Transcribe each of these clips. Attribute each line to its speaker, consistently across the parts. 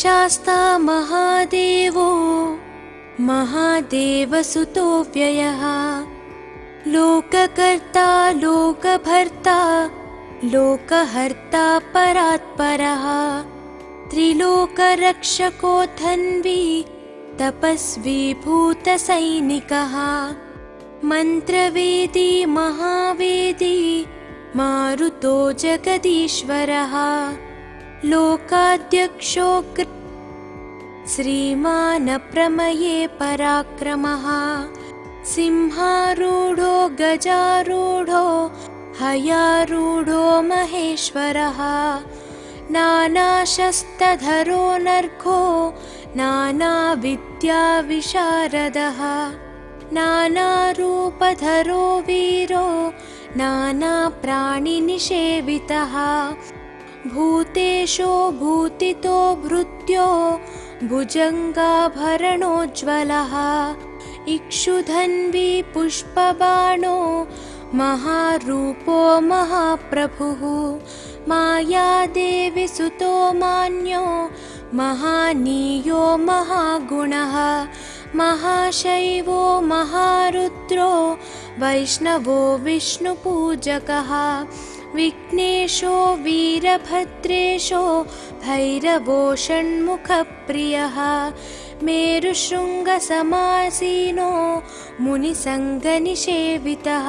Speaker 1: महाशास्ता महादेवो महादेवसुतो व्ययः लोककर्ता लोकभर्ता लोकहर्ता परात्परः त्रिलोकरक्षको धन्वी तपस्वी भूतसैनिकः मन्त्रवेदी महावेदी मारुतो जगदीश्वरः लोकाध्यक्षो श्रीमानप्रमये पराक्रमः सिंहारूढो गजारूढो हयारूढो महेश्वरः नानाशस्त्रधरो नर्घो नानाविद्याविशारदः नानारूपधरो वीरो नानाप्राणिनिषेवितः भूतेशो भूतितो भृत्यो भुजङ्गाभरणोज्ज्वलः इक्षुधन्वी पुष्पबाणो महारूपो महाप्रभुः मायादेवी सुतो मान्यो महानीयो महागुणः महाशैवो महारुद्रो वैष्णवो विष्णुपूजकः विघ्नेशो वीरभद्रेशो भैरवो षण्मुखप्रियः मेरुशृङ्गसमासीनो मुनिसङ्गनिषेवितः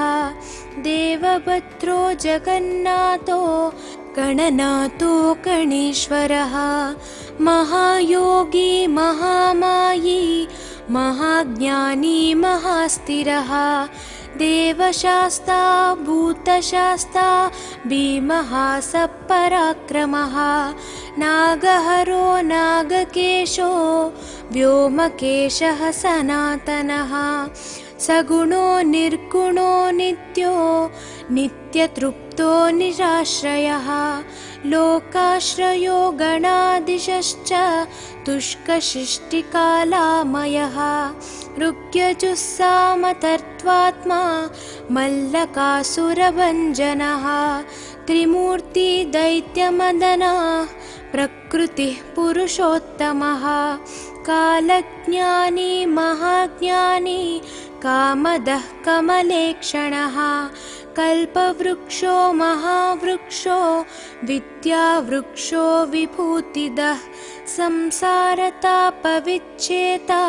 Speaker 1: देवभद्रो जगन्नाथो गणनाथो गणेश्वरः महायोगी महामायी महाज्ञानी महास्थिरः देवशास्ता भूतशास्ता भीमः सपराक्रमः नागहरो नागकेशो व्योमकेशः सनातनः सगुणो निर्गुणो नित्यो नित्यतृप्तो निराश्रयः लोकाश्रयो गणाधीशश्च तुष्कशिष्टिकालामयः ऋग्यजुस्सामतर्त्वात्मा मल्लकासुरभञ्जनः त्रिमूर्ति दैत्यमदनः प्रकृतिः पुरुषोत्तमः कालज्ञानी महाज्ञानी कामदः कमलेक्षणः कल्पवृक्षो महावृक्षो विद्यावृक्षो विभूतिदः संसारतापविच्छेता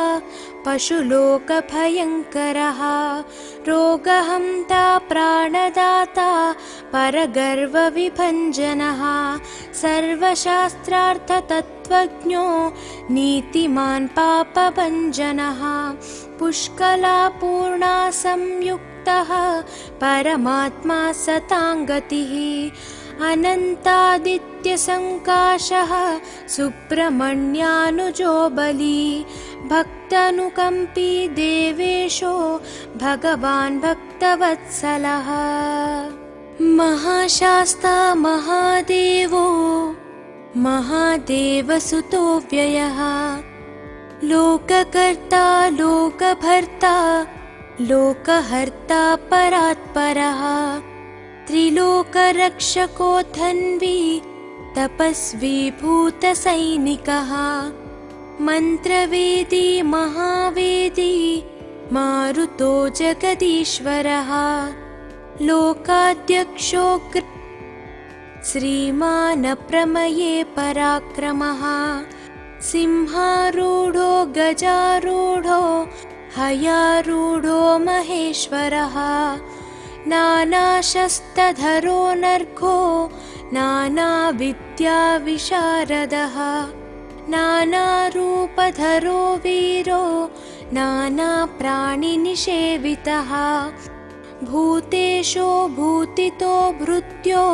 Speaker 1: पशुलोकभयङ्करः रोगहन्ता प्राणदाता परगर्वविभञ्जनः सर्वशास्त्रार्थतत्त्वज्ञो नीतिमान् पापभञ्जनः पुष्कलापूर्णा संयुक्तः परमात्मा सताङ्गतिः अनन्तादित्यसङ्काशः सुब्रह्मण्यानुजो बली भक्तानुकम्पी देवेशो भगवान् भक्तवत्सलः महाशास्ता महादेवो महादेवसुतो व्ययः लोककर्ता लोकभर्ता लोकहर्ता परात्परः त्रिलोकरक्षको धन्वी तपस्वी भूतसैनिकः मन्त्रवेदी महावेदी मारुतो जगदीश्वरः लोकाध्यक्षो श्रीमानप्रमये पराक्रमः सिंहारूढो गजारूढो हयारूढो महेश्वरः नानाशस्त्रधरो नर्घो नानाविद्याविशारदः नानारूपधरो वीरो नानाप्राणिनिषेवितः भूतेशो भूतितो भृत्यो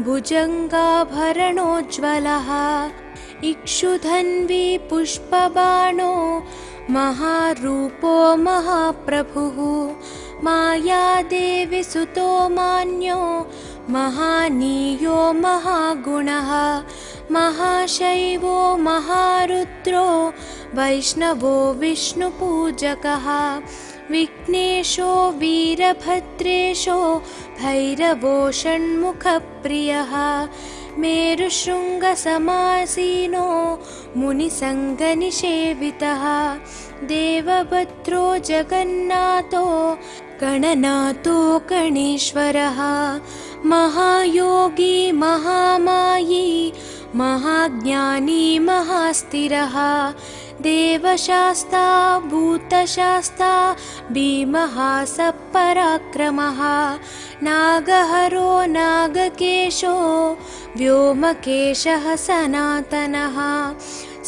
Speaker 1: भुजङ्गाभरणोज्ज्वलः इक्षुधन्वी पुष्पबाणो महारूपो महाप्रभुः मायादेवी सुतो मान्यो महानीयो महागुणः महाशैवो महारुद्रो वैष्णवो विष्णुपूजकः विघ्नेशो वीरभद्रेशो भैरवो षण्मुखप्रियः मेरुशृङ्गसमासीनो मुनिसङ्गनिषेवितः देवभद्रो जगन्नाथो गणनाथो गणेश्वरः महायोगी महामायी महाज्ञानी महास्थिरः देवशास्ता भूतशास्ता भीमः सपराक्रमः नागहरो नागकेशो व्योमकेशः सनातनः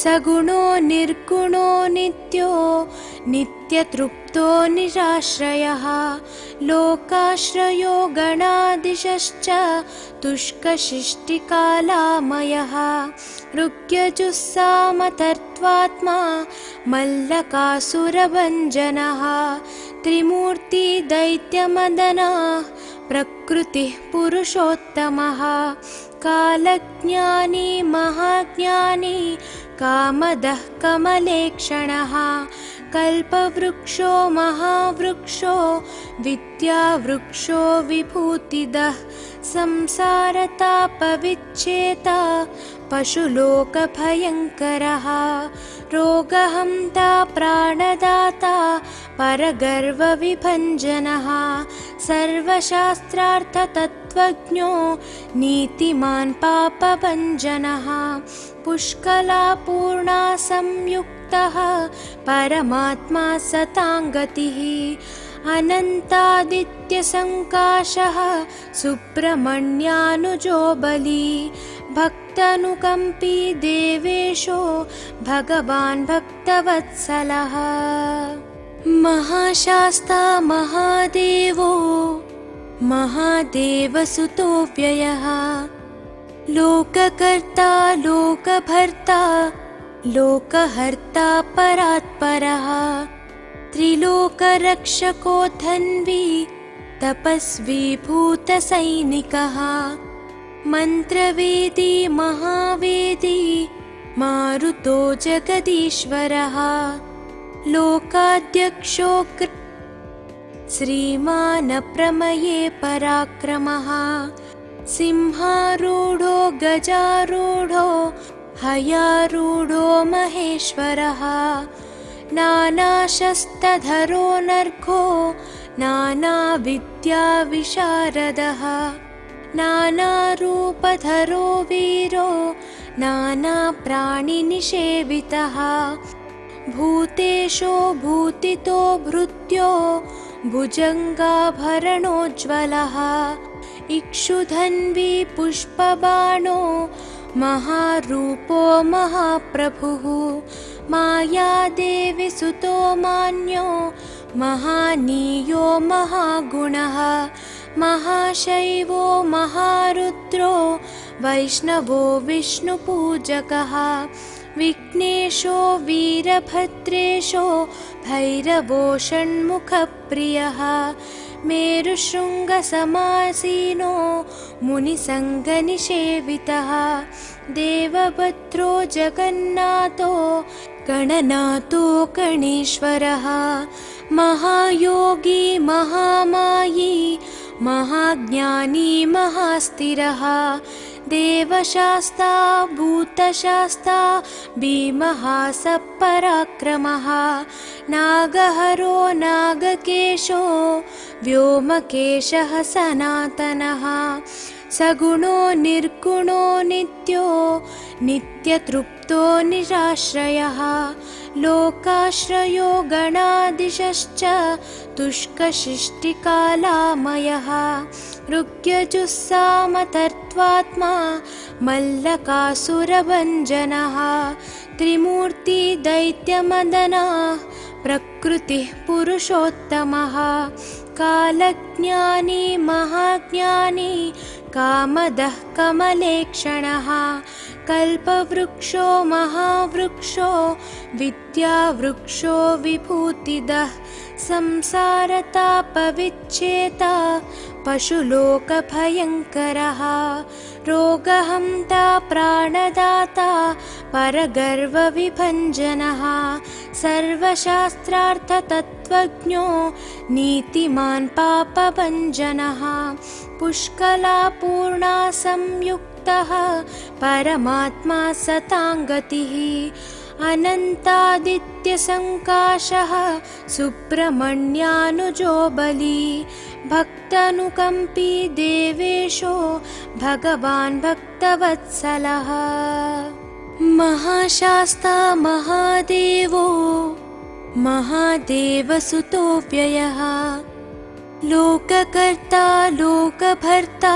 Speaker 1: सगुणो निर्गुणो नित्यो नित्यतृप्तो निराश्रयः लोकाश्रयो गणाधीशश्च तुष्कशिष्टिकालामयः ऋग्यजुस्सामतर्त्वात्मा मल्लकासुरभञ्जनः त्रिमूर्ति दैत्यमदनः प्रकृतिः पुरुषोत्तमः कालज्ञानी महाज्ञानी कामदः कमलेक्षणः कल्पवृक्षो महावृक्षो विद्यावृक्षो विभूतिदः संसारतापविच्छेता पशुलोकभयङ्करः रोगहन्ता प्राणदाता परगर्वविभञ्जनः सर्वशास्त्रार्थतत्त्वज्ञो नीतिमान् पापभञ्जनः पुष्कलापूर्णा संयुक्तः परमात्मा सताङ्गतिः अनन्तादित्यसङ्काशः सुब्रह्मण्यानुजो बली भक्तानुकम्पी देवेशो भगवान् भक्तवत्सलः महाशास्ता महादेवो महादेवसुतो व्ययः लोककर्ता लोकभर्ता लोकहर्ता परात्परः त्रिलोकरक्षको धन्वी तपस्वी भूतसैनिकः मन्त्रवेदी महावेदी मारुतो जगदीश्वरः लोकाध्यक्षो श्रीमान् प्रमये पराक्रमः सिंहारूढो गजारूढो हयारूढो महेश्वरः नानाशस्त्रधरो नर्घो नानाविद्याविशारदः नानारूपधरो वीरो नानाप्राणिनिषेवितः भूतेशो भूतितो भृत्यो भुजङ्गाभरणोज्ज्वलः इक्षुधन्वी पुष्पबाणो महारूपो महाप्रभुः मायादेवी सुतो मान्यो महानीयो महागुणः महाशैवो महारुद्रो वैष्णवो विष्णुपूजकः विघ्नेशो वीरभद्रेशो भैरवो षण्मुखप्रियः मेरुशृङ्गसमासीनो मुनिसङ्गनिषेवितः देवभद्रो जगन्नाथो गणनाथो गणेश्वरः महायोगी महामायी महाज्ञानी महास्थिरः देवशास्ता भूतशास्ता भीमः सपराक्रमः नागहरो नागकेशो व्योमकेशः सनातनः सगुणो निर्गुणो नित्यो नित्यतृप्तो निराश्रयः लोकाश्रयो गणाधीशश्च तुष्कशिष्टिकालामयः ऋग्यजुस्सामतर्त्वात्मा मल्लकासुरभञ्जनः त्रिमूर्ति दैत्यमदनः प्रकृतिः पुरुषोत्तमः कालज्ञानी महाज्ञानी कामदः कमलेक्षणः कल्पवृक्षो महावृक्षो विद्यावृक्षो विभूतिदः संसारतापविच्छेता पशुलोकभयङ्करः रोगहन्ता प्राणदाता परगर्वविभञ्जनः सर्वशास्त्रार्थतत्त्वज्ञो नीतिमान् पापभञ्जनः पुष्कलापूर्णा संयुक्तः संयुक्तः परमात्मा सताङ्गतिः अनन्तादित्यसङ्काशः सुब्रह्मण्यानुजो बली भक्तानुकम्पी देवेशो भगवान् भक्तवत्सलः महाशास्ता महादेवो महादेवसुतो व्ययः लोककर्ता लोकभर्ता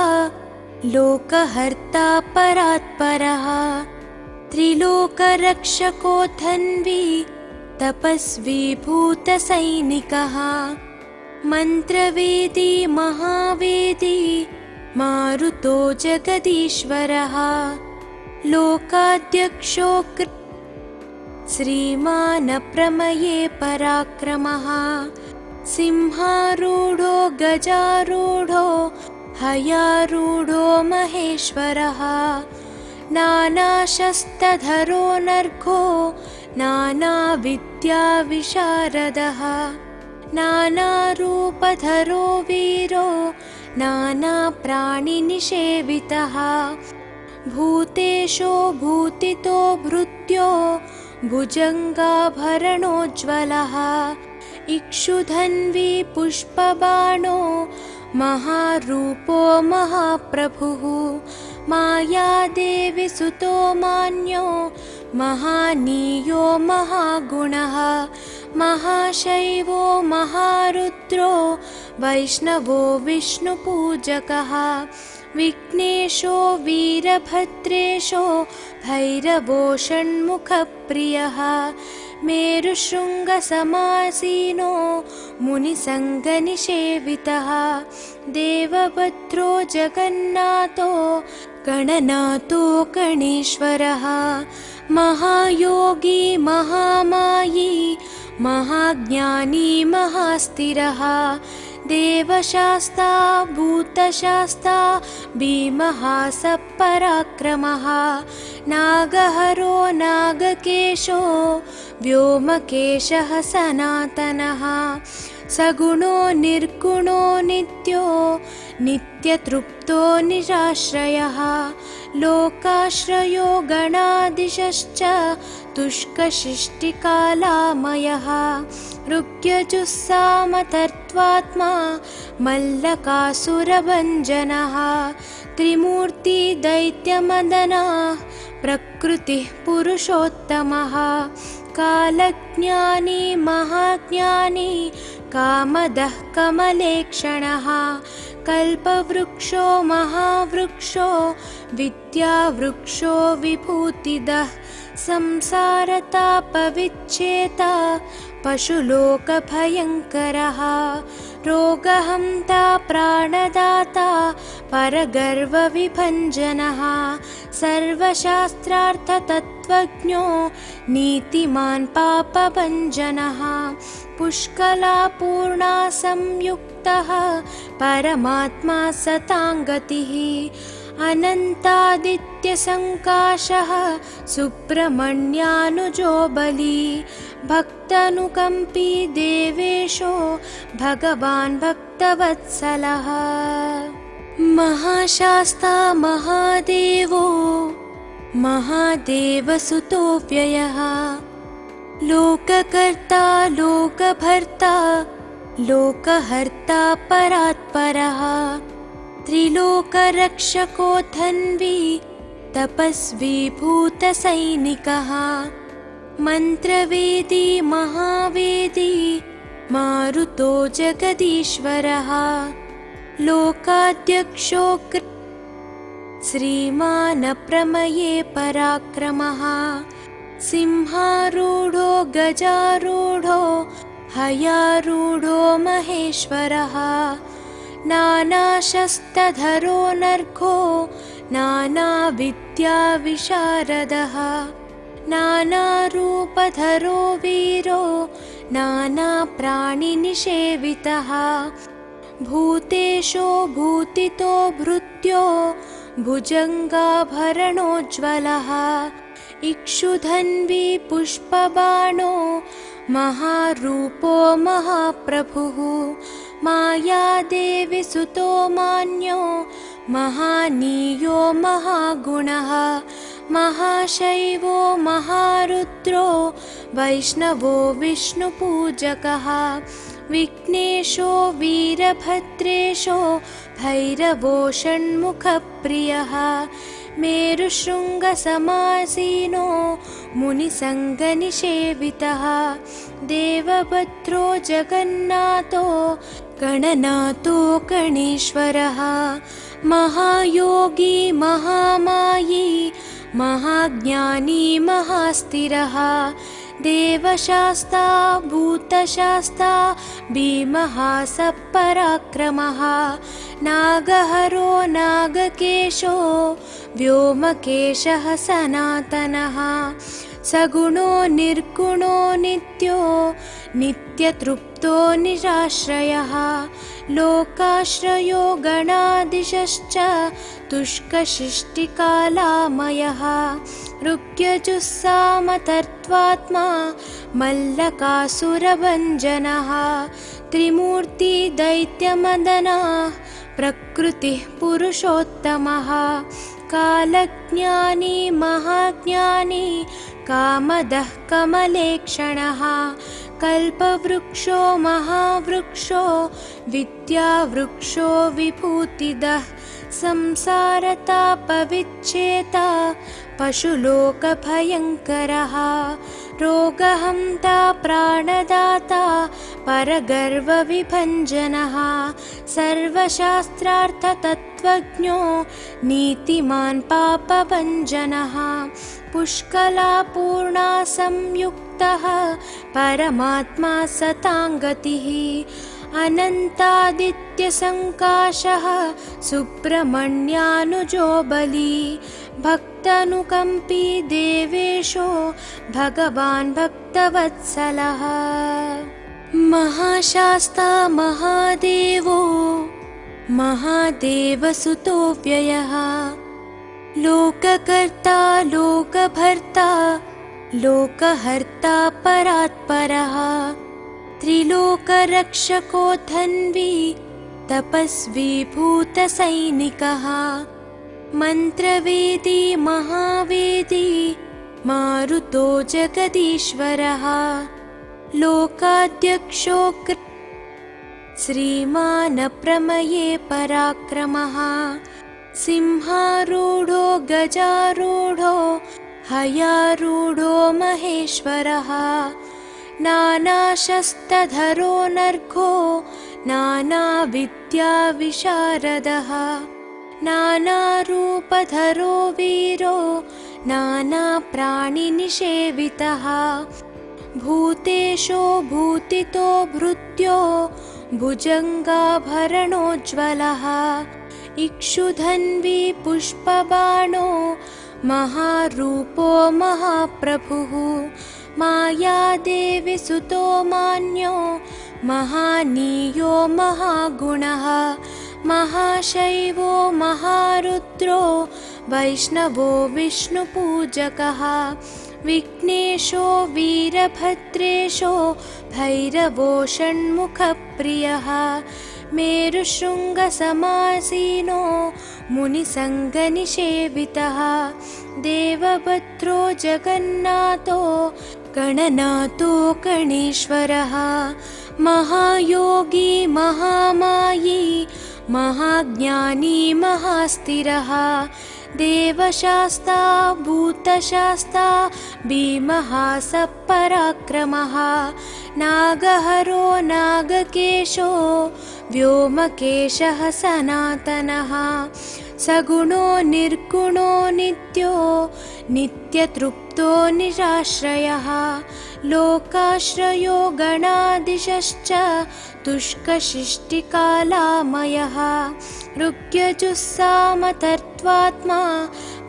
Speaker 1: लोकहर्ता परात्परः त्रिलोकरक्षको धन्वी तपस्वी भूतसैनिकः मन्त्रवेदी महावेदी मारुतो जगदीश्वरः लोकाध्यक्षो श्रीमान् प्रमये पराक्रमः सिंहारूढो गजारूढो हयारूढो महेश्वरः नानाशस्त्रधरो नर्घो नानाविद्याविशारदः नानारूपधरो वीरो नानाप्राणिनिषेवितः भूतेशो भूतितो भृत्यो भुजङ्गाभरणोज्ज्वलः इक्षुधन्वी पुष्पबाणो महारूपो महाप्रभुः मायादेवी सुतो मान्यो महानीयो महागुणः महाशैवो महारुद्रो वैष्णवो विष्णुपूजकः विघ्नेशो वीरभद्रेशो भैरवो षण्मुखप्रियः मेरुशृङ्गसमासीनो मुनिसङ्गनिषेवितः देवभद्रो जगन्नाथो गणनाथो गणेश्वरः महायोगी महामायी महाज्ञानी महास्थिरः देवशास्ता भूतशास्ता भीमः सपराक्रमः नागहरो नागकेशो व्योमकेशः सनातनः सगुणो निर्गुणो नित्यो नित्यतृप्तो निराश्रयः लोकाश्रयो गणाधीशश्च तुष्कशिष्टिकालामयः ऋग्यजुस्सामतर्त्वात्मा मल्लकासुरभञ्जनः त्रिमूर्ति दैत्यमदनः प्रकृतिः पुरुषोत्तमः कालज्ञानी महाज्ञानी कामदः कमलेक्षणः कल्पवृक्षो महावृक्षो विद्यावृक्षो विभूतिदः संसारतापविच्छेता पशुलोकभयङ्करः रोगहन्ता प्राणदाता परगर्वविभञ्जनः सर्वशास्त्रार्थतत्त्वज्ञो नीतिमान् पापभञ्जनः पुष्कलापूर्णा संयुक्तः परमात्मा सताङ्गतिः अनन्तादित्यसङ्काशः सुब्रह्मण्यानुजो बली भक्तानुकम्पी देवेशो भगवान् भक्तवत्सलः महाशास्ता महादेवो महादेवसुतो व्ययः लोककर्ता लोकभर्ता लोकहर्ता परात्परः त्रिलोकरक्षको धन्वी तपस्वी भूतसैनिकः मन्त्रवेदी महावेदी मारुतो जगदीश्वरः लोकाध्यक्षो श्रीमान् प्रमये पराक्रमः सिंहारूढो गजारूढो हयारूढो महेश्वरः नानाशस्त्रधरो नर्घो नानाविद्याविशारदः नानारूपधरो वीरो नानाप्राणिनिषेवितः भूतेशो भूतितो भृत्यो भुजङ्गाभरणोज्ज्वलः इक्षुधन्वी पुष्पबाणो महारूपो महाप्रभुः मायादेवी सुतो मान्यो महानीयो महागुणः महाशैवो महारुद्रो वैष्णवो विष्णुपूजकः विघ्नेशो वीरभद्रेशो भैरवो षण्मुखप्रियः मेरुशृङ्गसमासीनो मुनिसङ्गनिषेवितः देवभद्रो जगन्नाथो गणनाथो गणेश्वरः महायोगी महामायी महाज्ञानी महास्थिरः देवशास्ता भूतशास्ता भीमः सपराक्रमः नागहरो नागकेशो व्योमकेशः सनातनः सगुणो निर्गुणो नित्यो नित्यतृप्तो निराश्रयः लोकाश्रयो गणाधीशश्च तुष्कशिष्टिकालामयः ऋग्यजुस्सामतर्त्वात्मा मल्लकासुरभञ्जनः त्रिमूर्ति दैत्यमदनः प्रकृतिः पुरुषोत्तमः कालज्ञानी महाज्ञानी कामदः कमलेक्षणः कल्पवृक्षो महावृक्षो विद्यावृक्षो विभूतिदः संसारतापविच्छेता पशुलोकभयङ्करः रोगहन्ता प्राणदाता परगर्वविभञ्जनः सर्वशास्त्रार्थतत्त्वज्ञो नीतिमान् पापभञ्जनः पुष्कलापूर्णा संयुक्तः परमात्मा सताङ्गतिः अनन्तादित्यसङ्काशः सुब्रह्मण्यानुजो बली भक्तानुकम्पी देवेशो भगवान् भक्तवत्सलः महाशास्ता महादेवो महादेवसुतो व्ययः लोककर्ता लोकभर्ता लोकहर्ता परात्परः त्रिलोकरक्षको धन्वी तपस्वी भूतसैनिकः मन्त्रवेदी महावेदी मारुतो जगदीश्वरः लोकाध्यक्षो श्रीमानप्रमये पराक्रमः सिंहारूढो गजारूढो हयारूढो महेश्वरः नानाशस्त्रधरो नर्घो नानाविद्याविशारदः नानारूपधरो वीरो नानाप्राणिनिषेवितः भूतेशो भूतितो भृत्यो भुजङ्गाभरणोज्ज्वलः इक्षुधन्वी पुष्पबाणो महारूपो महाप्रभुः मायादेवी सुतो मान्यो महानीयो महागुणः महाशैवो महारुद्रो वैष्णवो विष्णुपूजकः विघ्नेशो वीरभद्रेशो भैरवो षण्मुखप्रियः मेरुशृङ्गसमासीनो मुनिसङ्गनिषेवितः देवभद्रो जगन्नाथो गणनाथो गणेश्वरः महायोगी महामायी महाज्ञानी महास्थिरः देवशास्ता भूतशास्ता भीमः सपराक्रमः नागहरो नागकेशो व्योमकेशः सनातनः सगुणो निर्गुणो नित्यो नित्यतृप्तो निराश्रयः लोकाश्रयो गणाधीशश्च तुष्कशिष्टिकालामयः ऋग्यजुस्सामतर्त्वात्मा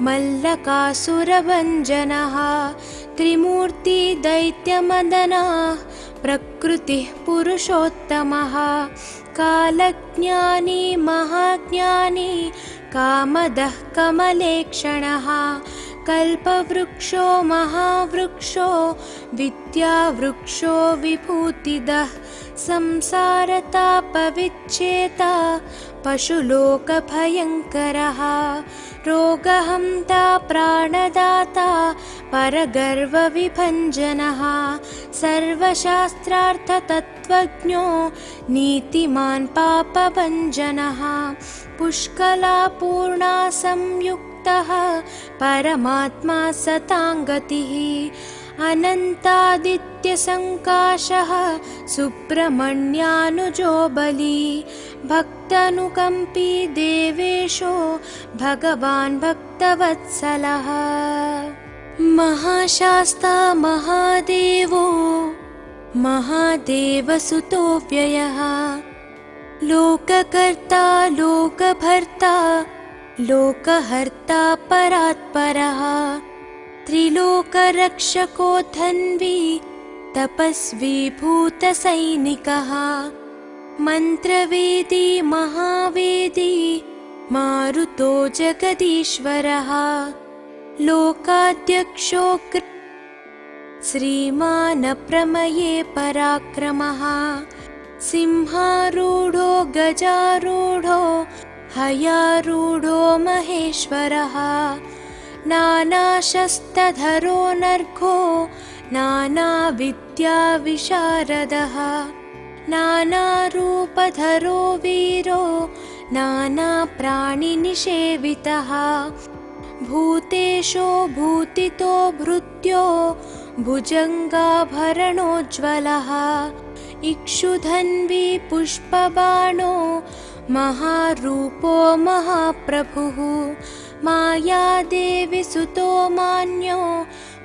Speaker 1: मल्लकासुरभञ्जनः त्रिमूर्ति दैत्यमदनः प्रकृतिः पुरुषोत्तमः कालज्ञानी महाज्ञानी कामदः कमलेक्षणः कल्पवृक्षो महावृक्षो विद्यावृक्षो विभूतिदः संसारतापविच्छेता पशुलोकभयङ्करः रोगहन्ता प्राणदाता परगर्वविभञ्जनः सर्वशास्त्रार्थतत्त्वज्ञो नीतिमान् पापभञ्जनः पुष्कलापूर्णा संयुक्तः परमात्मा सताङ्गतिः अनन्तादित्यसङ्काशः सुब्रह्मण्यानुजो बली भक्तानुकम्पी देवेशो भगवान् भक्तवत्सलः महाशास्ता महादेवो महादेवसुतो व्ययः लोककर्ता लोकभर्ता लोकहर्ता परात्परः त्रिलोकरक्षको धन्वी तपस्वी भूतसैनिकः मन्त्रवेदी महावेदी मारुतो जगदीश्वरः लोकाध्यक्षो श्रीमान् प्रमये पराक्रमः सिंहारूढो गजारूढो हयारूढो महेश्वरः नानाशस्त्रधरो नर्घो नानाविद्याविशारदः नानारूपधरो वीरो नानाप्राणिनिषेवितः भूतेशो भूतितो भृत्यो भुजङ्गाभरणोज्ज्वलः इक्षुधन्वी पुष्पबाणो महारूपो महाप्रभुः मायादेवी सुतो मान्यो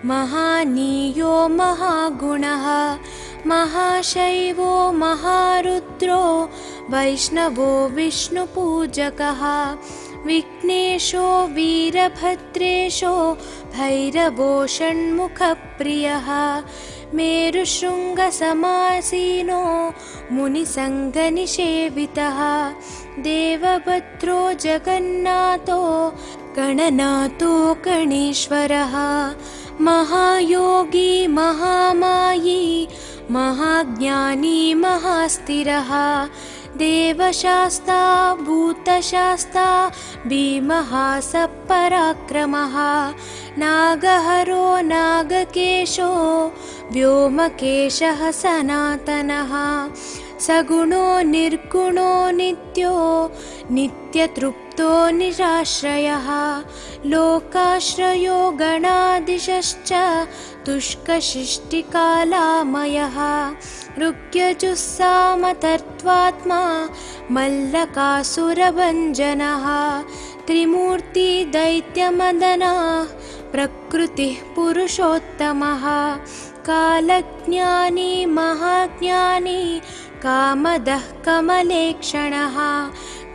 Speaker 1: महानीयो महागुणः महाशैवो महारुद्रो वैष्णवो विष्णुपूजकः विघ्नेशो वीरभद्रेशो भैरवो षण्मुखप्रियः मेरुशृङ्गसमासीनो मुनिसङ्गनिषेवितः देवभद्रो जगन्नाथो गणनाथो गणेश्वरः महायोगी महामायी महाज्ञानी महास्थिरः देवशास्ता भूतशास्ता भीमः सपराक्रमः नागहरो नागकेशो व्योमकेशः सनातनः सगुणो निर्गुणो नित्यो नित्यतृप्तो निराश्रयः लोकाश्रयो गणाधीशश्च तुष्कशिष्टिकालामयः ऋग्यजुस्सामतर्त्वात्मा मल्लकासुरभञ्जनः त्रिमूर्ति दैत्यमदनः प्रकृतिः पुरुषोत्तमः कालज्ञानी महाज्ञानी कामदः कमलेक्षणः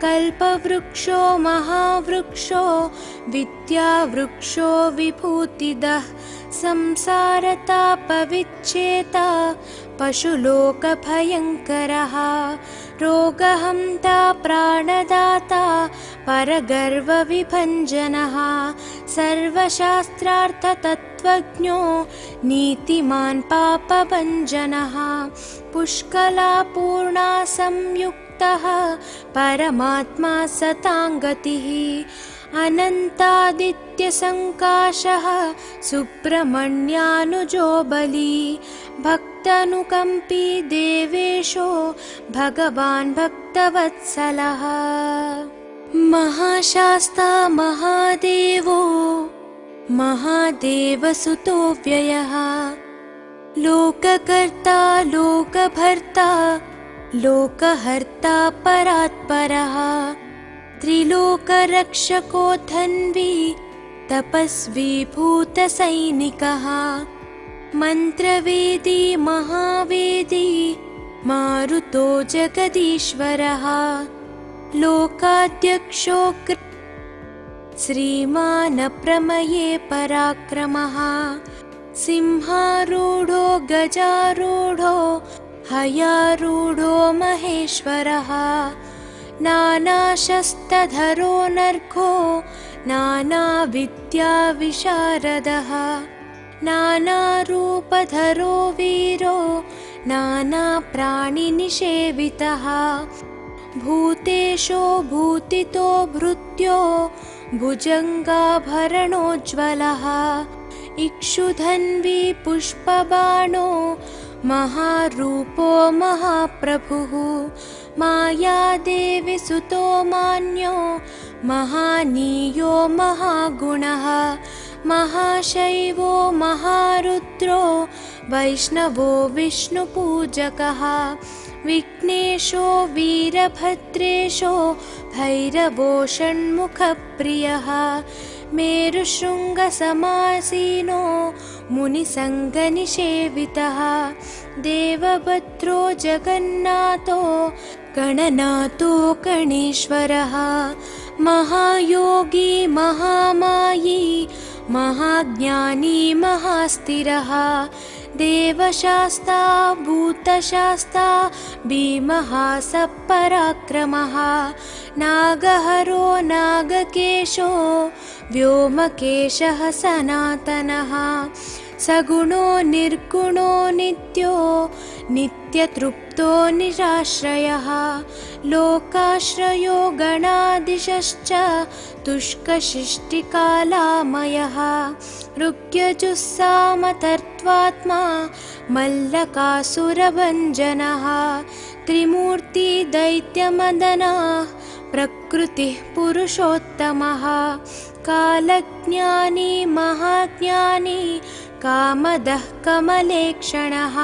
Speaker 1: कल्पवृक्षो महावृक्षो विद्यावृक्षो विभूतिदः संसारतापविच्छेता पशुलोकभयङ्करः रोगहन्ता प्राणदाता परगर्वविभञ्जनः सर्वशास्त्रार्थतत्त्वज्ञो नीतिमान् पापभञ्जनः पुष्कलापूर्णा संयुक्तः परमात्मा सताङ्गतिः अनन्तादित्यसङ्काशः सुब्रह्मण्यानुजो बली भक्तानुकम्पी देवेशो भगवान् भक्तवत्सलः महाशास्ता महादेवो महादेवसुतो व्ययः लोककर्ता लोकभर्ता लोकहर्ता परात्परः त्रिलोकरक्षको धन्वी तपस्वी भूतसैनिकः मन्त्रवेदी महावेदी मारुतो जगदीश्वरः लोकाध्यक्षो श्रीमान् प्रमये पराक्रमः सिंहारूढो गजारूढो हयारूढो महेश्वरः नानाशस्त्रधरो नर्घो नानाविद्याविशारदः नानारूपधरो वीरो नानाप्राणिनिषेवितः भूतेशो भूतितो भृत्यो भुजङ्गाभरणोज्ज्वलः इक्षुधन्वी पुष्पबाणो महारूपो महाप्रभुः मायादेवी सुतो मान्यो महानीयो महागुणः महाशैवो महारुद्रो वैष्णवो विष्णुपूजकः विघ्नेशो वीरभद्रेशो भैरवो षण्मुखप्रियः मेरुशृङ्गसमासीनो मुनिसङ्गनिषेवितः देवभद्रो जगन्नाथो गणनाथो गणेश्वरः महायोगी महामायी महाज्ञानी महास्थिरः देवशास्ता भूतशास्ता भीमः सपराक्रमः नागहरो नागकेशो व्योमकेशः सनातनः सगुणो निर्गुणो नित्यो नित्यतृप्तो निराश्रयः लोकाश्रयो गणाधीशश्च तुष्कशिष्टिकालामयः ऋग्यजुस्सामतर्त्वात्मा मल्लकासुरभञ्जनः त्रिमूर्ति दैत्यमदनः प्रकृतिः पुरुषोत्तमः कालज्ञानी महाज्ञानी कामदः कमलेक्षणः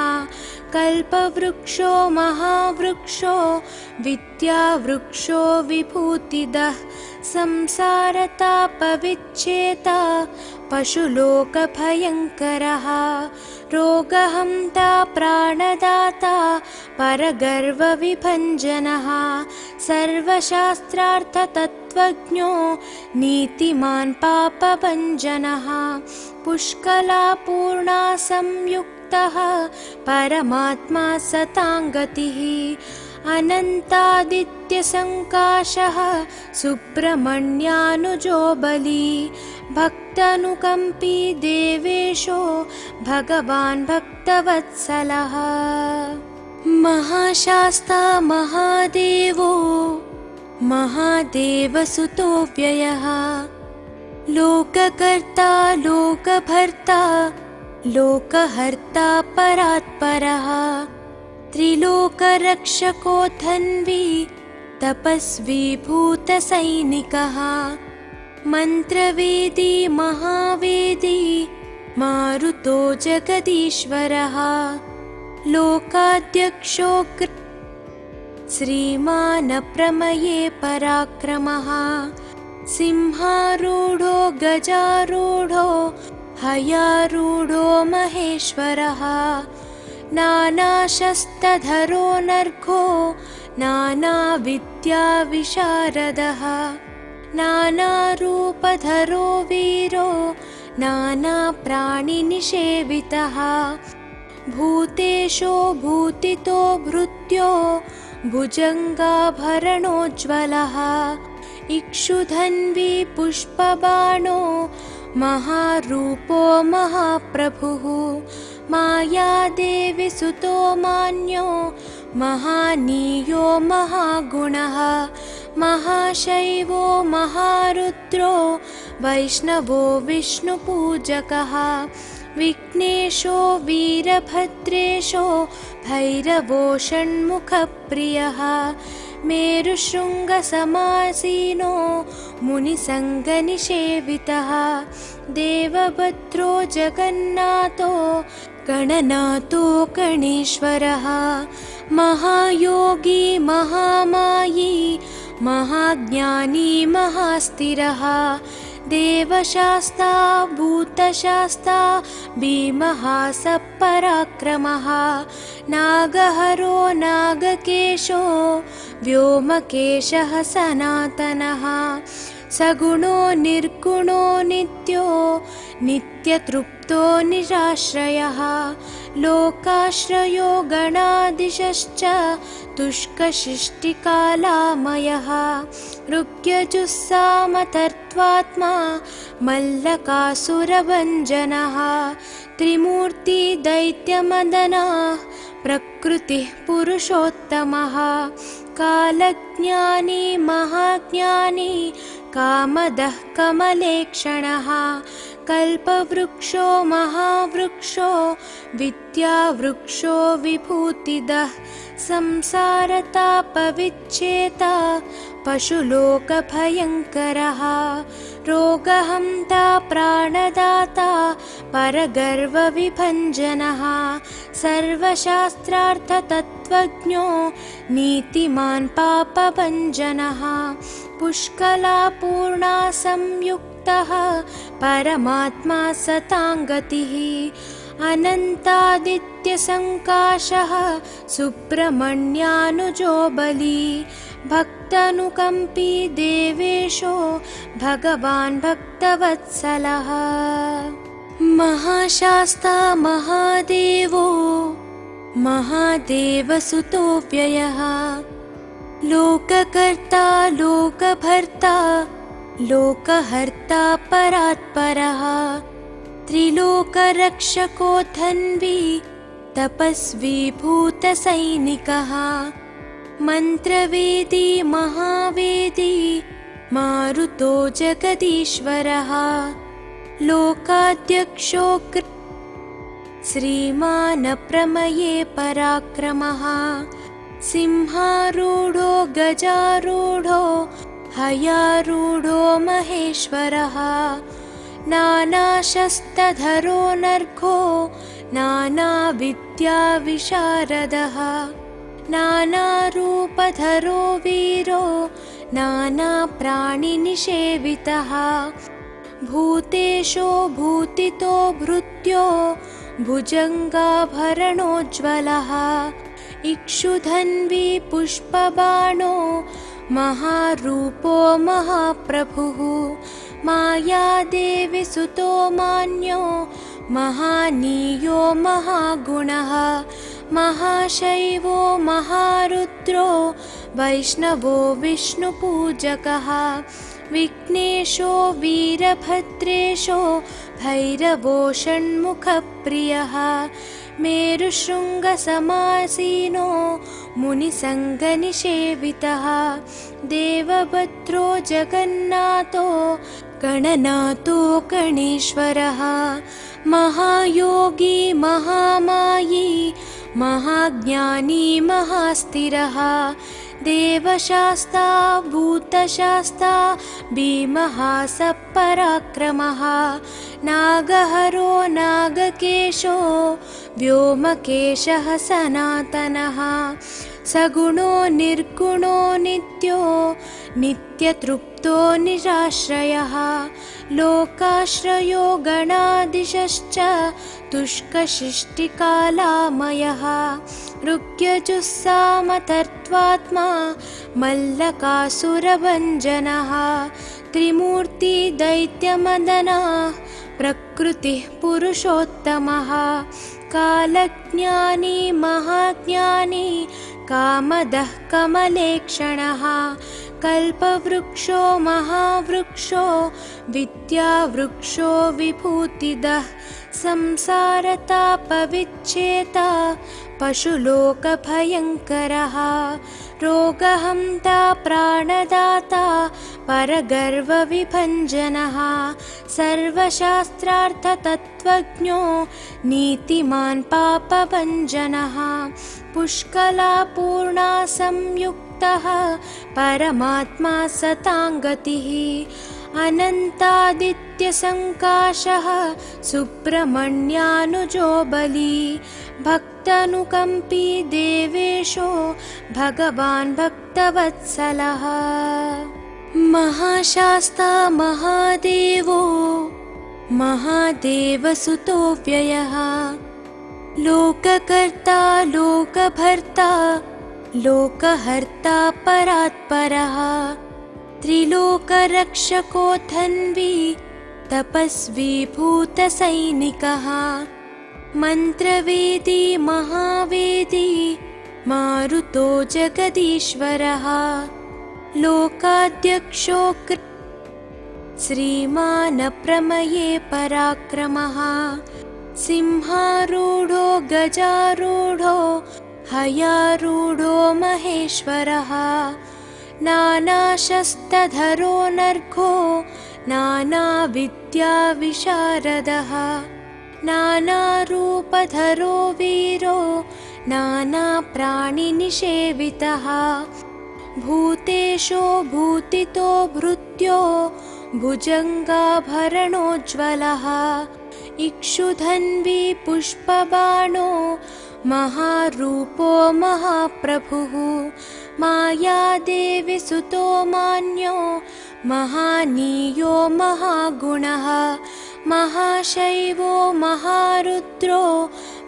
Speaker 1: कल्पवृक्षो महावृक्षो विद्यावृक्षो विभूतिदः संसारतापविच्छेता पशुलोकभयङ्करः रोगहन्ता प्राणदाता परगर्वविभञ्जनः सर्वशास्त्रार्थतत्त्वज्ञो नीतिमान् पापभञ्जनः पुष्कलापूर्णा संयुक्तः परमात्मा सताङ्गतिः अनन्तादित्यसङ्काशः सुब्रह्मण्यानुजो बली भक्तानुकम्पी देवेशो भगवान् भक्तवत्सलः महाशास्ता महादेवो महादेवसुतो व्ययः लोककर्ता लोकभर्ता लोकहर्ता परात्परः त्रिलोकरक्षको धन्वी तपस्वी भूतसैनिकः मन्त्रवेदी महावेदी मारुतो जगदीश्वरः लोकाध्यक्षो श्रीमान् प्रमये पराक्रमः सिंहारूढो गजारूढो हयारूढो महेश्वरः नानाशस्त्रधरो नर्घो नानाविद्याविशारदः नानारूपधरो वीरो नानाप्राणिनिषेवितः भूतेशो भूतितो भृत्यो भुजङ्गाभरणोज्ज्वलः इक्षुधन्वी पुष्पबाणो महारूपो महाप्रभुः मायादेवी सुतो मान्यो महानीयो महागुणः महाशैवो महारुद्रो वैष्णवो विष्णुपूजकः विघ्नेशो वीरभद्रेशो भैरवो षण्मुखप्रियः मेरुशृङ्गसमासीनो मुनिसङ्गनिषेवितः देवभद्रो जगन्नाथो गणनाथो गणेश्वरः महायोगी महामायी महाज्ञानी महास्थिरः देवशास्ता भूतशास्ता भीमः सपराक्रमः नागहरो नागकेशो व्योमकेशः सनातनः सगुणो निर्गुणो नित्यो नित्यतृप्तो निराश्रयः लोकाश्रयो गणाधीशश्च तुष्कशिष्टिकालामयः ऋग्यजुस्सामतर्त्वात्मा मल्लकासुरभञ्जनः त्रिमूर्ति दैत्यमदनः प्रकृतिः पुरुषोत्तमः कालज्ञानी महाज्ञानी कामदः कमलेक्षणः कल्पवृक्षो महावृक्षो विद्यावृक्षो विभूतिदः संसारतापविच्छेता पशुलोकभयङ्करः रोगहन्ता प्राणदाता परगर्वविभञ्जनः सर्वशास्त्रार्थतत्त्वज्ञो नीतिमान् पापभञ्जनः पुष्कलापूर्णा संयुक्तः परमात्मा सताङ्गतिः अनन्तादित्यसङ्काशः सुब्रह्मण्यानुजो बली भक्तानुकम्पी देवेशो भगवान् भक्तवत्सलः महाशास्ता महादेवो महादेवसुतो व्ययः लोककर्ता लोकभर्ता लोकहर्ता परात्परः त्रिलोकरक्षको धन्वी तपस्वी भूतसैनिकः मन्त्रवेदी महावेदी मारुतो जगदीश्वरः लोकाध्यक्षो श्रीमान् प्रमये पराक्रमः सिंहारूढो गजारूढो हयारूढो महेश्वरः नानाशस्त्रधरो नर्घो नानाविद्याविशारदः नानारूपधरो वीरो नानाप्राणिनिषेवितः भूतेशो भूतितो भृत्यो भुजङ्गाभरणोज्ज्वलः इक्षुधन्वी पुष्पबाणो महारूपो महाप्रभुः मायादेवी सुतो मान्यो महानीयो महागुणः महाशैवो महारुद्रो वैष्णवो विष्णुपूजकः विघ्नेशो वीरभद्रेशो भैरवो षण्मुखप्रियः मेरुशृङ्गसमासीनो मुनिसङ्गनिषेवितः देवभद्रो जगन्नाथो गणनाथो गणेश्वरः महायोगी महामायी महाज्ञानी महास्थिरः देवशास्ता भूतशास्ता भीमः सपराक्रमः नागहरो नागकेशो व्योमकेशः सनातनः सगुणो निर्गुणो नित्यो नित्यतृप्तो निराश्रयः लोकाश्रयो गणाधीशश्च तुष्कशिष्टिकालामयः ऋग्यजुस्सामतर्त्वात्मा मल्लकासुरभञ्जनः त्रिमूर्ति दैत्यमदनः प्रकृतिः पुरुषोत्तमः कालज्ञानी महाज्ञानी कामदः कमलेक्षणः कल्पवृक्षो महावृक्षो विद्यावृक्षो विभूतिदः संसारतापविच्छेता पशुलोकभयङ्करः रोगहन्ता प्राणदाता परगर्वविभञ्जनः सर्वशास्त्रार्थतत्त्वज्ञो नीतिमान् पापभञ्जनः पुष्कलापूर्णा संयुक्तः परमात्मा सताङ्गतिः अनन्तादित्यसङ्काशः सुब्रह्मण्यानुजो बली भक्तानुकम्पी देवेशो भगवान् भक्तवत्सलः महाशास्ता महादेवो महादेवसुतो व्ययः लोककर्ता लोकभर्ता लोकहर्ता परात्परः त्रिलोकरक्षको धन्वी तपस्वी भूतसैनिकः मन्त्रवेदी महावेदी मारुतो जगदीश्वरः लोकाध्यक्षो श्रीमान् प्रमये पराक्रमः सिंहारूढो गजारूढो हयारूढो महेश्वरः नानाशस्त्रधरो नर्घो नानाविद्याविशारदः नानारूपधरो वीरो नानाप्राणिनिषेवितः भूतेशो भूतितो भृत्यो भुजङ्गाभरणोज्ज्वलः इक्षुधन्वी पुष्पबाणो महारूपो महाप्रभुः मायादेवी सुतो मान्यो महानीयो महागुणः महाशैवो महारुद्रो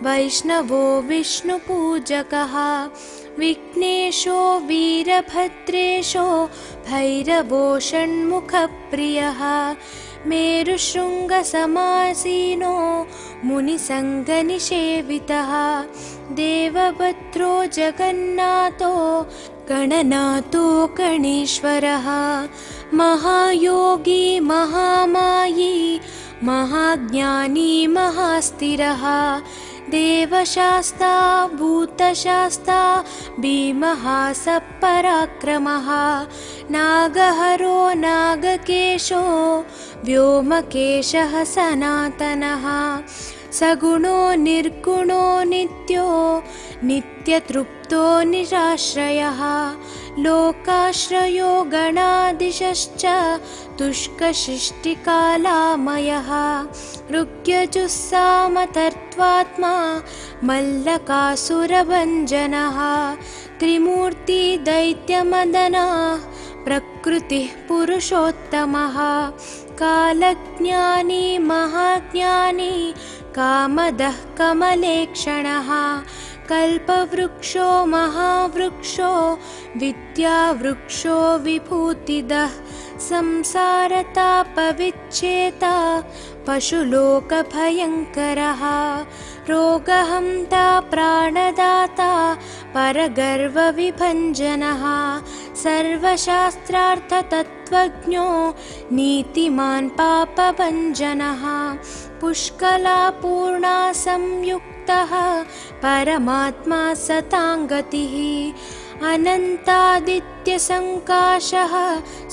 Speaker 1: वैष्णवो विष्णुपूजकः विघ्नेशो वीरभद्रेशो भैरवो षण्मुखप्रियः मेरुशृङ्गसमासीनो मुनिसङ्गनिषेवितः देवभद्रो जगन्नाथो गणनाथो गणेश्वरः महायोगी महामायी महाज्ञानी महास्थिरः देवशास्ता भूतशास्ता भीमः सपराक्रमः नागहरो नागकेशो व्योमकेशः सनातनः सगुणो निर्गुणो नित्यो नित्यतृप्तो निराश्रयः लोकाश्रयो गणाधीशश्च तुष्कशिष्टिकालामयः ऋग्यजुस्सामतर्त्वात्मा मल्लकासुरभञ्जनः त्रिमूर्ति दैत्यमदनः प्रकृतिः पुरुषोत्तमः कालज्ञानी महाज्ञानी कामदः कमलेक्षणः कल्पवृक्षो महावृक्षो विद्यावृक्षो विभूतिदः संसारतापविच्छेता पशुलोकभयङ्करः रोगहन्ता प्राणदाता परगर्वविभञ्जनः सर्वशास्त्रार्थतत्त्वज्ञो नीतिमान् पापभञ्जनः पुष्कलापूर्णा संयुक्तः परमात्मा सताङ्गतिः अनन्तादित्यसङ्काशः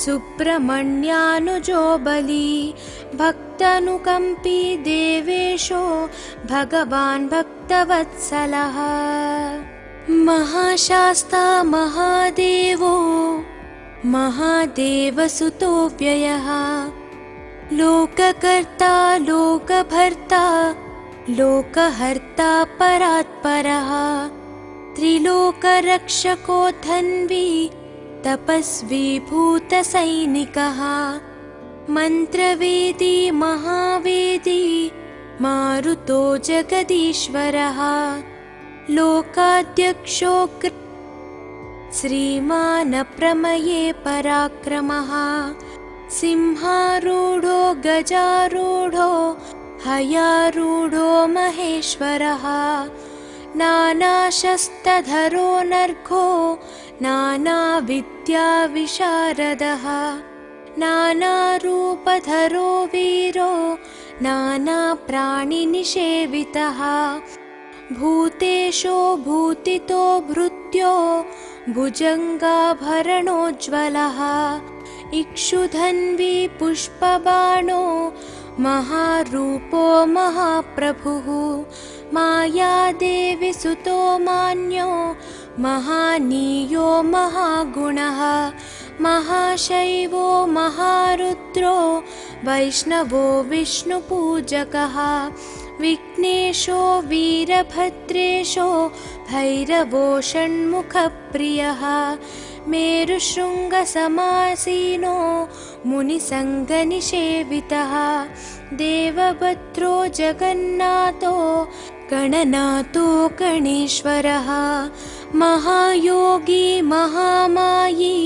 Speaker 1: सुब्रह्मण्यानुजो बली भक्तानुकम्पी देवेशो भगवान् भक्तवत्सलः महाशास्ता महादेवो महादेवसुतो व्ययः लोककर्ता लोकभर्ता लोकहर्ता परात्परः त्रिलोकरक्षको धन्वी तपस्वी भूतसैनिकः मन्त्रवेदी महावेदी मारुतो जगदीश्वरः लोकाध्यक्षो श्रीमानप्रमये पराक्रमः सिंहारूढो गजारूढो हयारूढो महेश्वरः नानाशस्त्रधरो नर्घो नानाविद्याविशारदः नानारूपधरो वीरो नानाप्राणिनिषेवितः भूतेशो भूतितो भृत्यो भुजङ्गाभरणोज्ज्वलः इक्षुधन्वी पुष्पबाणो महारूपो महाप्रभुः मायादेवी सुतो मान्यो महानीयो महागुणः महाशैवो महारुद्रो वैष्णवो विष्णुपूजकः विघ्नेशो वीरभद्रेशो भैरवो षण्मुखप्रियः मेरुशृङ्गसमासीनो मुनिसङ्गनिषेवितः देवभद्रो जगन्नाथो गणनाथो गणेश्वरः महायोगी महामायी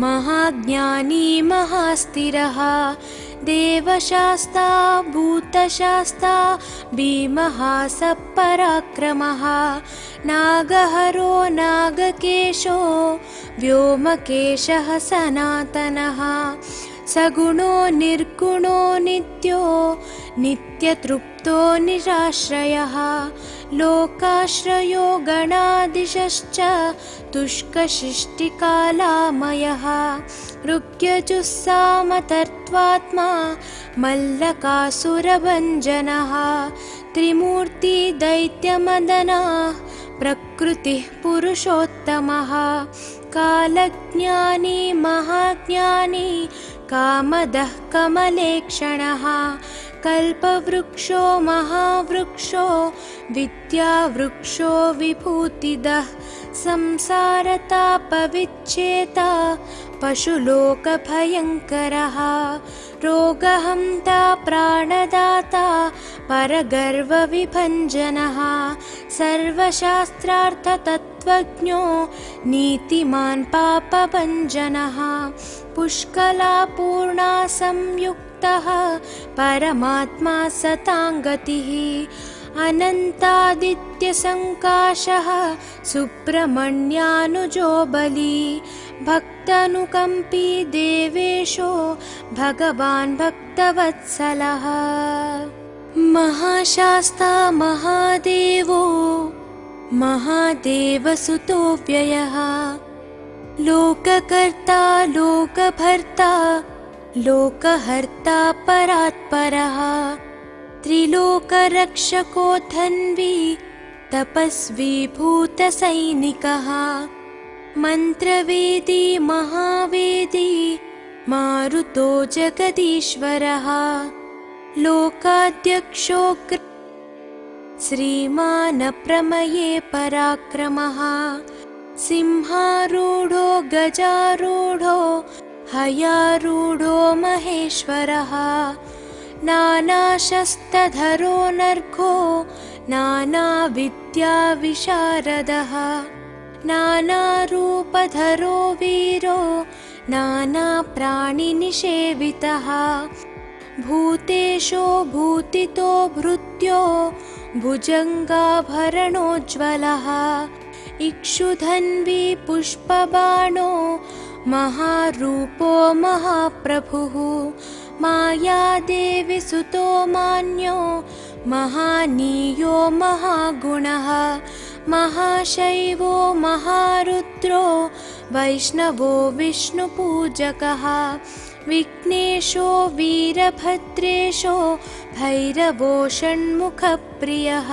Speaker 1: महाज्ञानी महास्थिरः देवशास्ता भूतशास्ता भीमः सपराक्रमः नागहरो नागकेशो व्योमकेशः सनातनः सगुणो निर्गुणो नित्यो नित्यतृप्तो निराश्रयः लोकाश्रयो गणादिशश्च तुष्कशिष्टिकालामयः ऋग्यजुस्सामतर्त्वात्मा मल्लकासुरभञ्जनः त्रिमूर्तिदैत्यमदनः प्रकृतिः पुरुषोत्तमः कालज्ञानी महाज्ञानी कामदः कमलेक्षणः कल्पवृक्षो महावृक्षो विद्यावृक्षो विभूतिदः संसारतापविच्छेता पशुलोकभयङ्करः रोगहन्ता प्राणदाता परगर्वविभञ्जनः सर्वशास्त्रार्थतत्त्वज्ञो नीतिमान् पापभञ्जनः पुष्कलापूर्णा संयुक्तः परमात्मा सताङ्गतिः अनन्तादित्यसङ्काशः सुब्रह्मण्यानुजो बली भक्तानुकम्पी देवेशो भगवान् भक्तवत्सलः महाशास्ता महादेवो महादेवसुतो व्ययः लोककर्ता लोकभर्ता लोकहर्ता परात्परः त्रिलोकरक्षको धन्वी तपस्वी भूतसैनिकः मन्त्रवेदी महावेदी मारुतो जगदीश्वरः लोकाध्यक्षो श्रीमान् प्रमये पराक्रमः सिंहारूढो गजारूढो हयारूढो महेश्वरः नानाशस्त्रधरो नर्घो नानाविद्याविशारदः नानारूपधरो वीरो नानाप्राणिनिषेवितः भूतेशो भूतितो भृत्यो भुजङ्गाभरणोज्ज्वलः इक्षुधन्वी पुष्पबाणो महारूपो महाप्रभुः मायादेवी सुतो मान्यो महानीयो महागुणः महाशैवो महारुद्रो वैष्णवो विष्णुपूजकः विघ्नेशो वीरभद्रेशो भैरवो षण्मुखप्रियः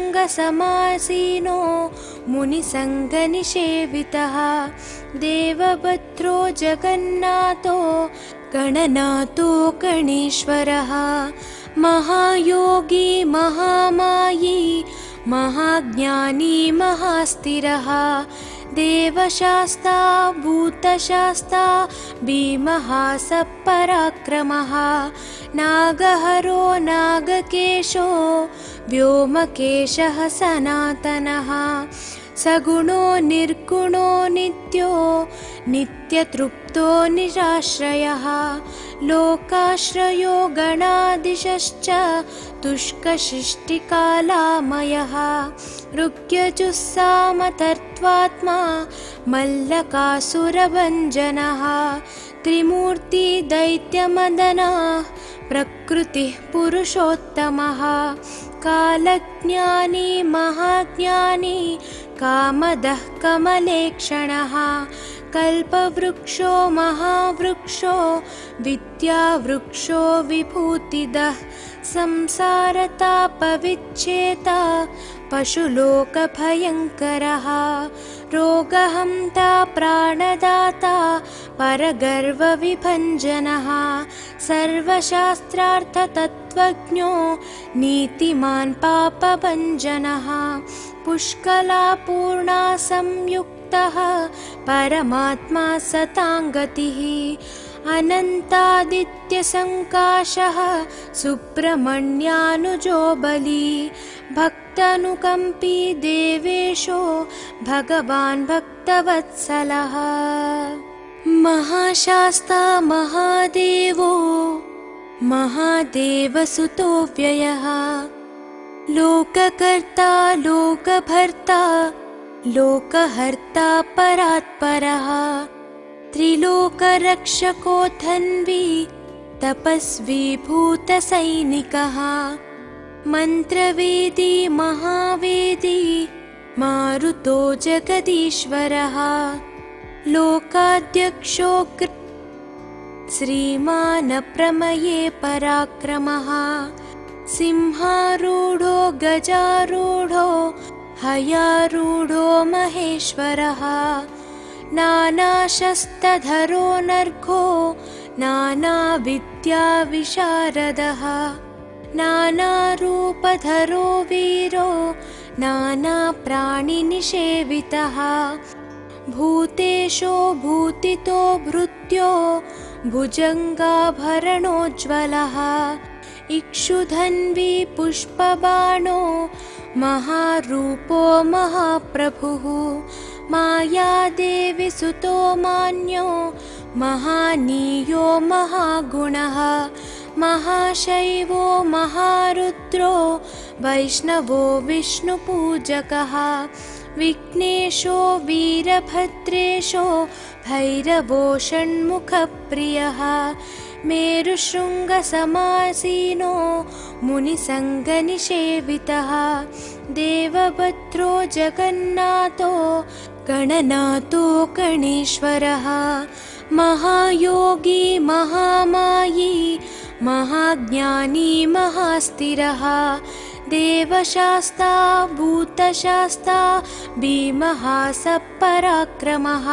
Speaker 1: मेरुशृङ्गसमासीनो मुनिसङ्गनिषेवितः देवभद्रो जगन्नाथो गणनाथो गणेश्वरः महायोगी महामायी महाज्ञानी महास्थिरः देवशास्ता भूतशास्ता भीमः सपराक्रमः नागहरो नागकेशो व्योमकेशः सनातनः सगुणो निर्गुणो नित्यो नित्यतृप्तो निराश्रयः लोकाश्रयो गणादिशश्च तुष्कशिष्टिकालामयः ऋग्यजुस्सामतर्त्वात्मा मल्लकासुरभञ्जनः त्रिमूर्तिदैत्यमदनः प्रकृतिः पुरुषोत्तमः कालज्ञानी महाज्ञानी कामदः कमलेक्षणः कल्पवृक्षो महावृक्षो विद्यावृक्षो विभूतिदः संसारतापविच्छेता पशुलोकभयङ्करः रोगहन्ता प्राणदाता परगर्वविभञ्जनः सर्वशास्त्रार्थतत्त्वज्ञो नीतिमान् पापभञ्जनः पुष्कलापूर्णा संयुक्तः परमात्मा सताङ्गतिः अनन्तादित्यसङ्काशः सुब्रह्मण्यानुजो बली भक्तानुकम्पी देवेशो भगवान् भक्तवत्सलः महाशास्ता महादेवो महादेवसुतो व्ययः लोककर्ता लोकभर्ता लोकहर्ता परात्परः त्रिलोकरक्षको धन्वी तपस्वी भूतसैनिकः मन्त्रवेदी महावेदी मारुतो जगदीश्वरः लोकाध्यक्षो श्रीमान् प्रमये पराक्रमः सिंहारूढो गजारूढो हयारूढो महेश्वरः नानाशस्त्रधरो नर्घो नानाविद्याविशारदः नानारूपधरो वीरो नानाप्राणिनिषेवितः भूतेशो भूतितो भृत्यो भुजङ्गाभरणोज्ज्वलः इक्षुधन्वी पुष्पबाणो महारूपो महाप्रभुः मायादेवी सुतो मान्यो महानीयो महागुणः महाशैवो महारुद्रो वैष्णवो विष्णुपूजकः विघ्नेशो वीरभद्रेशो भैरवो षण्मुखप्रियः मेरुशृङ्गसमासीनो मुनिसङ्गनिषेवितः देवभद्रो जगन्नाथो गणनाथो गणेश्वरः महायोगी महामायी महाज्ञानी महास्थिरः देवशास्ता भूतशास्ता भीमः सपराक्रमः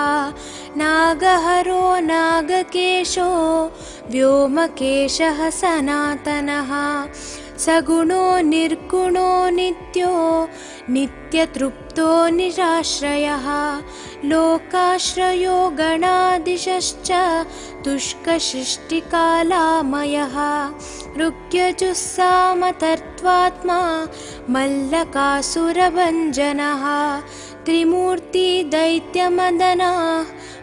Speaker 1: नागहरो नागकेशो व्योमकेशः सनातनः सगुणो निर्गुणो नित्यो नित्यतृप्तो निराश्रयः लोकाश्रयो गणाधीशश्च तुष्कसृष्टिकालामयः ऋग्यजुस्सामतर्त्वात्मा मल्लकासुरभञ्जनः त्रिमूर्ति दैत्यमदनः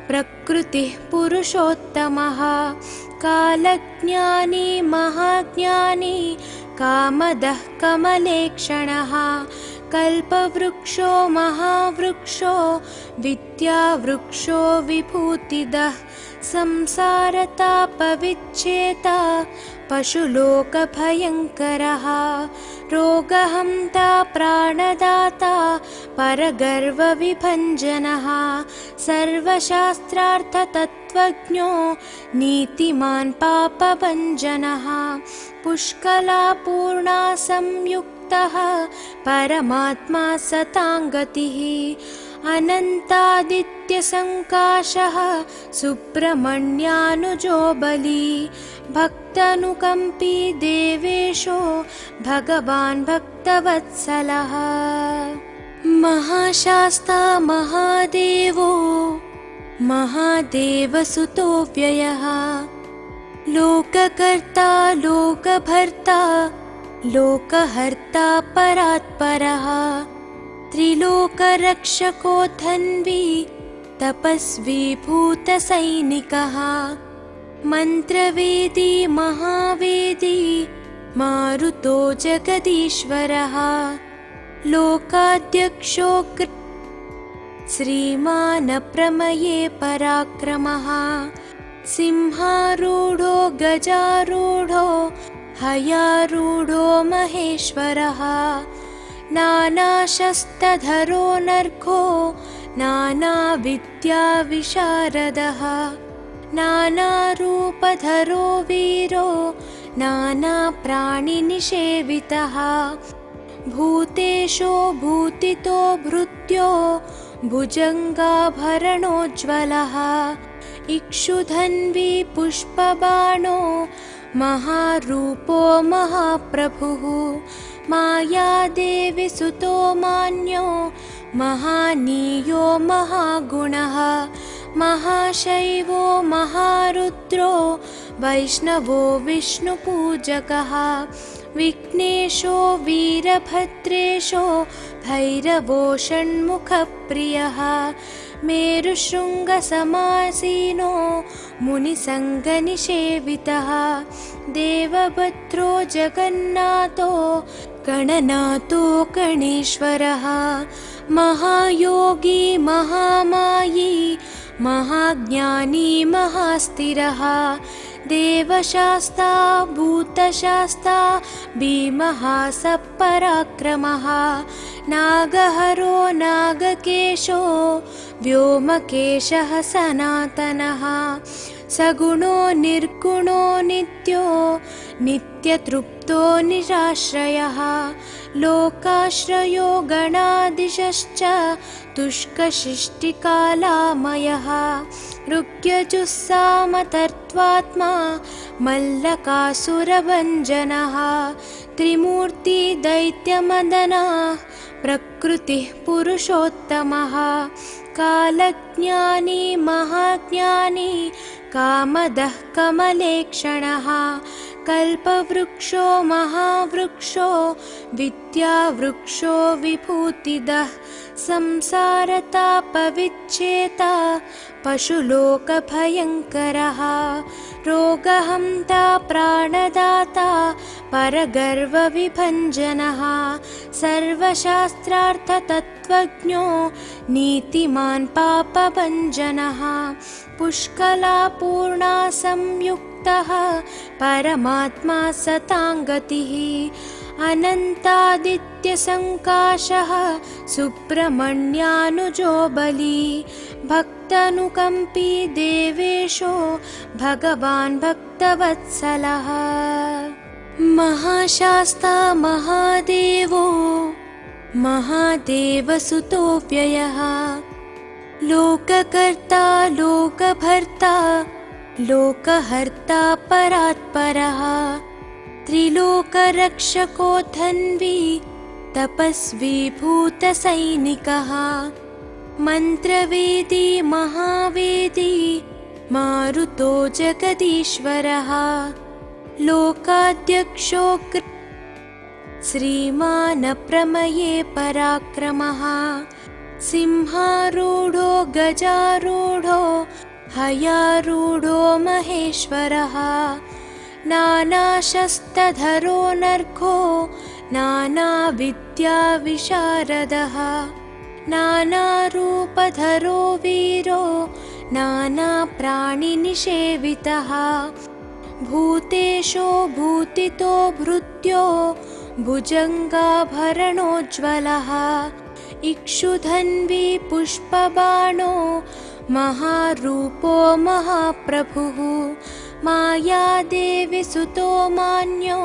Speaker 1: प्रकृतिः पुरुषोत्तमः कालज्ञानी महाज्ञानी कामदः कमलेक्षणः कल्पवृक्षो महावृक्षो विद्यावृक्षो विभूतिदः संसारतापविच्छेता पशुलोकभयङ्करः रोगहन्ता प्राणदाता परगर्वविभञ्जनः सर्वशास्त्रार्थतत्त्वज्ञो नीतिमान् पापभञ्जनः पुष्कलापूर्णा संयुक्तः परमात्मा सताङ्गतिः अनन्तादित्यसङ्काशः सुब्रह्मण्यानुजो बली भक्तानुकम्पी देवेशो भगवान् भक्तवत्सलः महाशास्ता महादेवो महादेवसुतो व्ययः लोककर्ता लोकभर्ता लोकहर्ता परात्परः त्रिलोकरक्षको धन्वी तपस्वी भूतसैनिकः मन्त्रवेदी महावेदी मारुतो जगदीश्वरः लोकाध्यक्षो श्रीमान् प्रमये पराक्रमः सिंहारूढो गजारूढो हयारूढो महेश्वरः नानाशस्त्रधरो नर्घो नानाविद्याविशारदः नानारूपधरो वीरो नानाप्राणिनिषेवितः भूतेशो भूतितो भृत्यो भुजङ्गाभरणोज्ज्वलः इक्षुधन्वी पुष्पबाणो महारूपो महाप्रभुः मायादेवी सुतो मान्यो महानीयो महागुणः महाशैवो महारुद्रो वैष्णवो विष्णुपूजकः विघ्नेशो वीरभद्रेशो भैरवो षण्मुखप्रियः मेरुशृङ्गसमासीनो मुनिसङ्गनिषेवितः देवभद्रो जगन्नाथो गणनाथो गणेश्वरः महायोगी महामायी महाज्ञानी महास्थिरः देवशास्ता भूतशास्ता भीमः सपराक्रमः नागहरो नागकेशो व्योमकेशः सनातनः सगुणो निर्गुणो नित्यो नित्यतृप्तो निराश्रयः लोकाश्रयो गणादिशश्च तुष्कशिष्टिकालामयः ऋग्यजुस्सामतर्त्वात्मा मल्लकासुरभञ्जनः त्रिमूर्ति दैत्यमदनः प्रकृतिः पुरुषोत्तमः कालज्ञानी महाज्ञानी कामदः कमलेक्षणः कल्पवृक्षो महावृक्षो विद्यावृक्षो विभूतिदः संसारतापविच्छेता पशुलोकभयङ्करः रोगहन्ता प्राणदाता परगर्वविभञ्जनः सर्वशास्त्रार्थतत्त्वज्ञो नीतिमान् पापभञ्जनः पुष्कलापूर्णा संयुक्तः परमात्मा सताङ्गतिः अनन्तादित्यसङ्काशः सुब्रह्मण्यानुजो बली भक्तानुकम्पी देवेशो भगवान् भक्तवत्सलः महाशास्ता महादेवो महादेवसुतोऽव्ययः लोककर्ता लोकभर्ता लोकहर्ता परात्परः त्रिलोकरक्षको धन्वी तपस्वी भूतसैनिकः मन्त्रवेदी महावेदी मारुतो जगदीश्वरः लोकाध्यक्षो श्रीमानप्रमये पराक्रमः सिंहारूढो गजारूढो हयारूढो महेश्वरः नानाशस्त्रधरो नर्घो नानाविद्याविशारदः नानारूपधरो वीरो नानाप्राणिनिषेवितः भूतेशो भूतितो भृत्यो भुजङ्गाभरणोज्ज्वलः इक्षुधन्वी पुष्पबाणो महारूपो महाप्रभुः मायादेवी सुतो मान्यो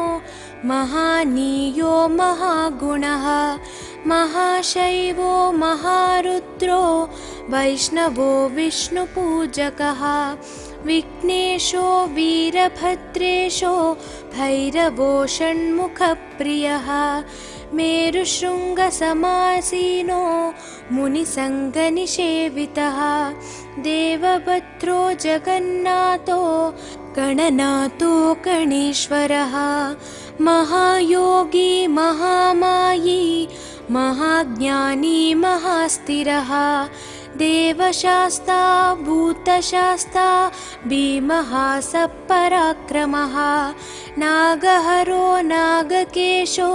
Speaker 1: महानीयो महागुणः महाशैवो महारुद्रो वैष्णवो विष्णुपूजकः विघ्नेशो वीरभद्रेशो भैरवो षण्मुखप्रियः मेरुशृङ्गसमासीनो मुनिसङ्गनिषेवितः देवभद्रो जगन्नाथो गणनाथो गणेश्वरः महायोगी महामायी महाज्ञानी महास्थिरः देवशास्ता भूतशास्ता भीमः सपराक्रमः नागहरो नागकेशो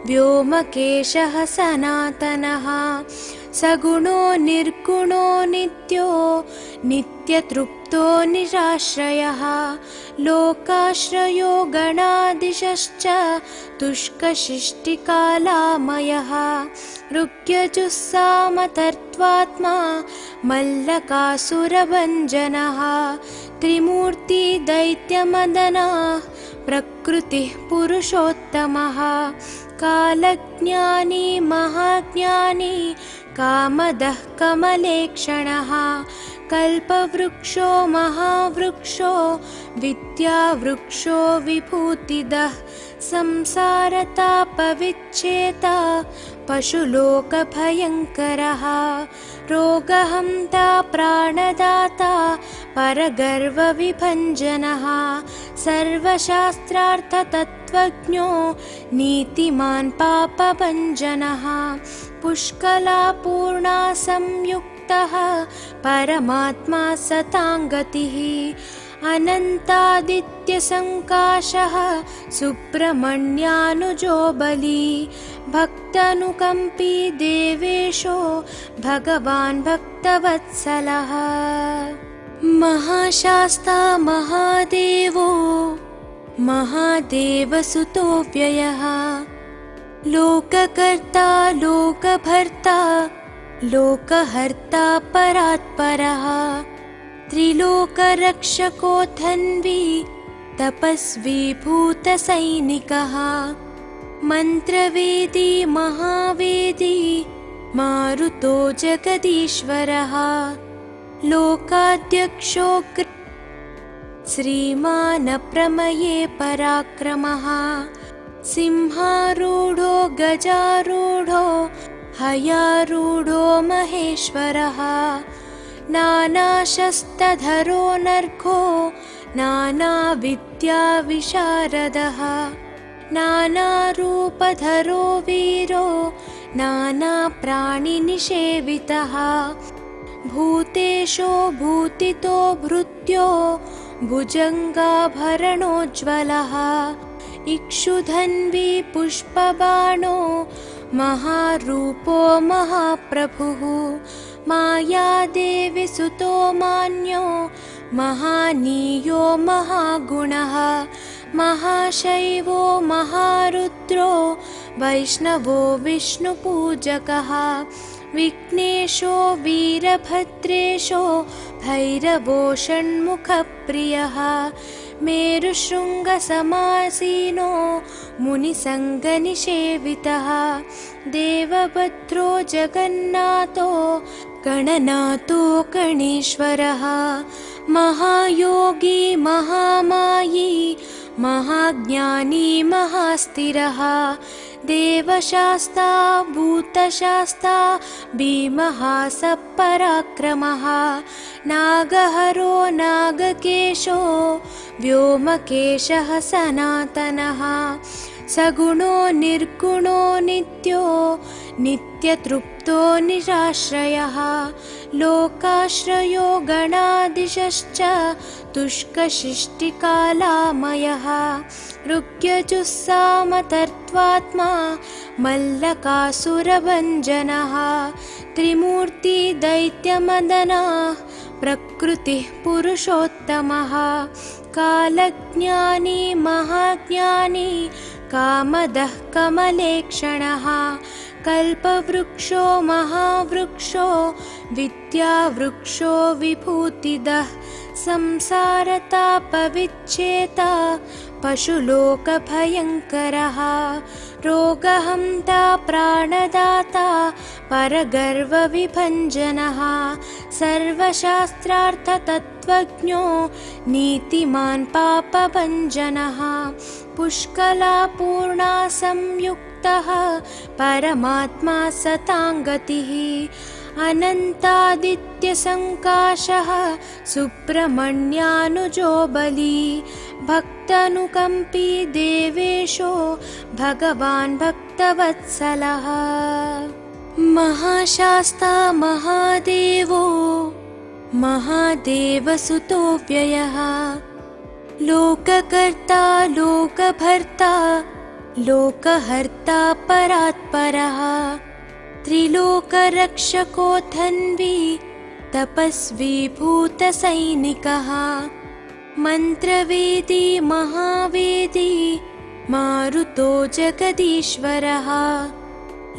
Speaker 1: व्योमकेशः सनातनः सगुणो निर्गुणो नित्यो नित्यतृप्तो निराश्रयः लोकाश्रयो गणादिशश्च तुष्कशिष्टिकालामयः ऋग्यजुस्सामतर्त्वात्मा मल्लकासुरभञ्जनः त्रिमूर्ति दैत्यमदनः प्रकृतिः पुरुषोत्तमः कालज्ञानी महाज्ञानी कामदः कमलेक्षणः कल्पवृक्षो महावृक्षो विद्यावृक्षो विभूतिदः संसारतापविच्छेता पशुलोकभयङ्करः रोगहन्ता प्राणदाता परगर्वविभञ्जनः सर्वशास्त्रार्थतत्त्वज्ञो नीतिमान् पापभञ्जनः पुष्कलापूर्णा संयुक्तः परमात्मा सताङ्गतिः अनन्तादित्यसङ्काशः सुब्रह्मण्यानुजो बली भक्तानुकम्पी देवेशो भगवान् भक्तवत्सलः महाशास्ता महादेवो महादेवसुतो व्ययः लोककर्ता लोकभर्ता लोकहर्ता परात्परः त्रिलोकरक्षको धन्वी तपस्वी भूतसैनिकः मन्त्रवेदी महावेदी मारुतो जगदीश्वरः लोकाध्यक्षो श्रीमान् प्रमये पराक्रमः सिंहारूढो गजारूढो हयारूढो महेश्वरः नानाशस्त्रधरो नर्घो नानाविद्याविशारदः नानारूपधरो वीरो नानाप्राणिनिषेवितः भूतेशो भूतितो भृत्यो भुजङ्गाभरणोज्ज्वलः इक्षुधन्वी पुष्पबाणो महारूपो महाप्रभुः मायादेवी सुतो मान्यो महानीयो महागुणः महाशैवो महारुद्रो वैष्णवो विष्णुपूजकः विघ्नेशो वीरभद्रेशो भैरवो षण्मुखप्रियः मेरुशृङ्गसमासीनो मुनिसङ्गनिषेवितः देवभद्रो जगन्नाथो गणनाथो गणेश्वरः महायोगी महामायी महाज्ञानी महास्थिरः देवशास्ता भूतशास्ता भीमः सपराक्रमः नागहरो नागकेशो व्योमकेशः सनातनः सगुणो निर्गुणो नित्यो नित्यतृप्तो निराश्रयः लोकाश्रयो गणाधीशश्च तुष्कशिष्टिकालामयः ऋग्यजुस्सामतर्त्वात्मा मल्लकासुरभञ्जनः त्रिमूर्ति दैत्यमदनः प्रकृतिः पुरुषोत्तमः कालज्ञानी महाज्ञानी कामदः कमलेक्षणः कल्पवृक्षो महावृक्षो विद्यावृक्षो विभूतिदः संसारतापविच्छेता पशुलोकभयङ्करः रोगहन्ता प्राणदाता परगर्वविभञ्जनः सर्वशास्त्रार्थतत्त्वज्ञो नीतिमान् पापभञ्जनः पुष्कलापूर्णा संयुक्तः परमात्मा सताङ्गतिः अनन्तादित्यसङ्काशः सुब्रह्मण्यानुजो बली भक्तानुकम्पी देवेशो भगवान् भक्तवत्सलः महाशास्ता महादेवो महादेवसुतो व्ययः लोककर्ता लोकभर्ता लोकहर्ता परात्परः त्रिलोकरक्षको धन्वी तपस्वी भूतसैनिकः मन्त्रवेदी महावेदी मारुतो जगदीश्वरः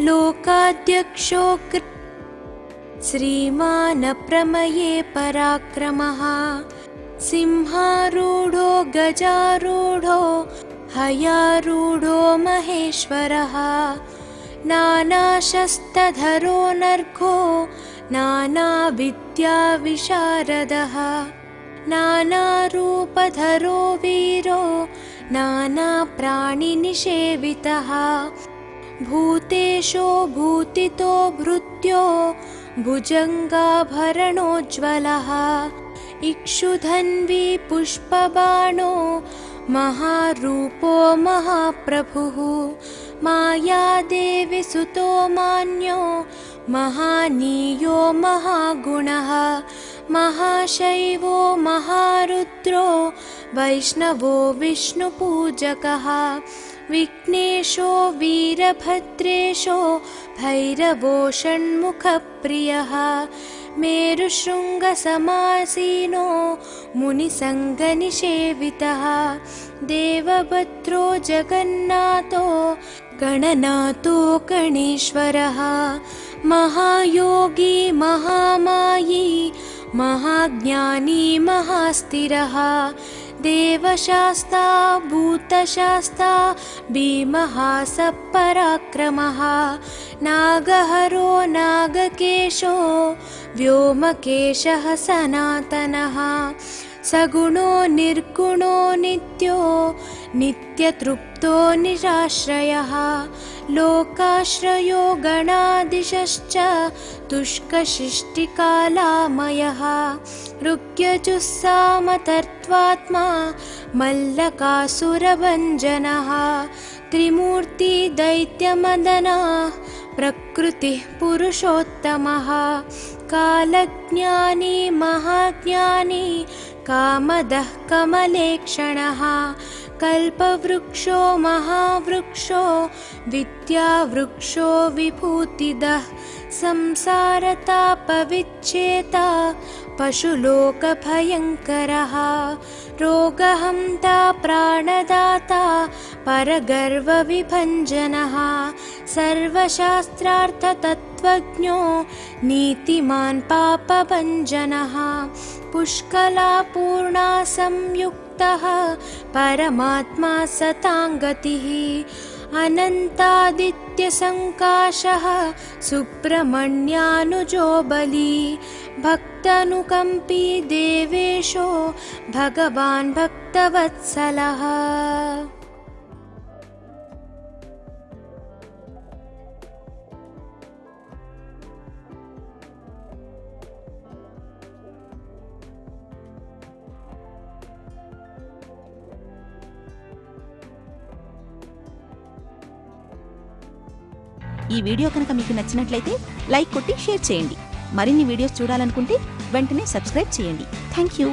Speaker 1: लोकाध्यक्षो श्रीमान् प्रमये पराक्रमः सिंहारूढो गजारूढो हयारूढो महेश्वरः नानाशस्त्रधरो नर्घो नानाविद्याविशारदः नानारूपधरो वीरो नानाप्राणिनिषेवितः भूतेशो भूतितो भृत्यो भुजङ्गाभरणोज्ज्वलः इक्षुधन्वी पुष्पबाणो महारूपो महाप्रभुः मायादेवी सुतो मान्यो महानीयो महागुणः महाशैवो महारुद्रो वैष्णवो विष्णुपूजकः विघ्नेशो वीरभद्रेशो भैरवो षण्मुखप्रियः मेरुशृङ्गसमासीनो मुनिसङ्गनिषेवितः देवभद्रो जगन्नाथो गणनाथो गणेश्वरः महायोगी महामायी महाज्ञानी महास्थिरः देवशास्ता भूतशास्ता भीमः सपराक्रमः नागहरो नागकेशो व्योमकेशः सनातनः सगुणो निर्गुणो नित्यो नित्यतृप्तो निराश्रयः लोकाश्रयो गणाधीशश्च तुष्कशिष्टिकालामयः ऋग्यजुस्सामतर्त्वात्मा मल्लकासुरभञ्जनः त्रिमूर्ति दैत्यमदनः प्रकृतिः पुरुषोत्तमः कालज्ञानी महाज्ञानी कामदः कमलेक्षणः कल्पवृक्षो महावृक्षो विद्यावृक्षो विभूतिदः संसारतापविच्छेता पशुलोकभयङ्करः रोगहन्ता प्राणदाता परगर्वविभञ्जनः सर्वशास्त्रार्थतत्त्वज्ञो नीतिमान् पापभञ्जनः पुष्कलापूर्णा संयुक्तः परमात्मा सताङ्गतिः अनन्तादित्यसङ्काशः सुब्रह्मण्यानुजो बली भक्तानुकम्पी देवेशो भगवान् भक्तवत्सलः।
Speaker 2: ఈ వీడియో కనుక మీకు నచ్చినట్లయితే లైక్ కొట్టి షేర్ చేయండి. మరిన్ని వీడియోస్ చూడాలనుకుంటే వెంటనే సబ్స్క్రైబ్ చేయండి. Thank you.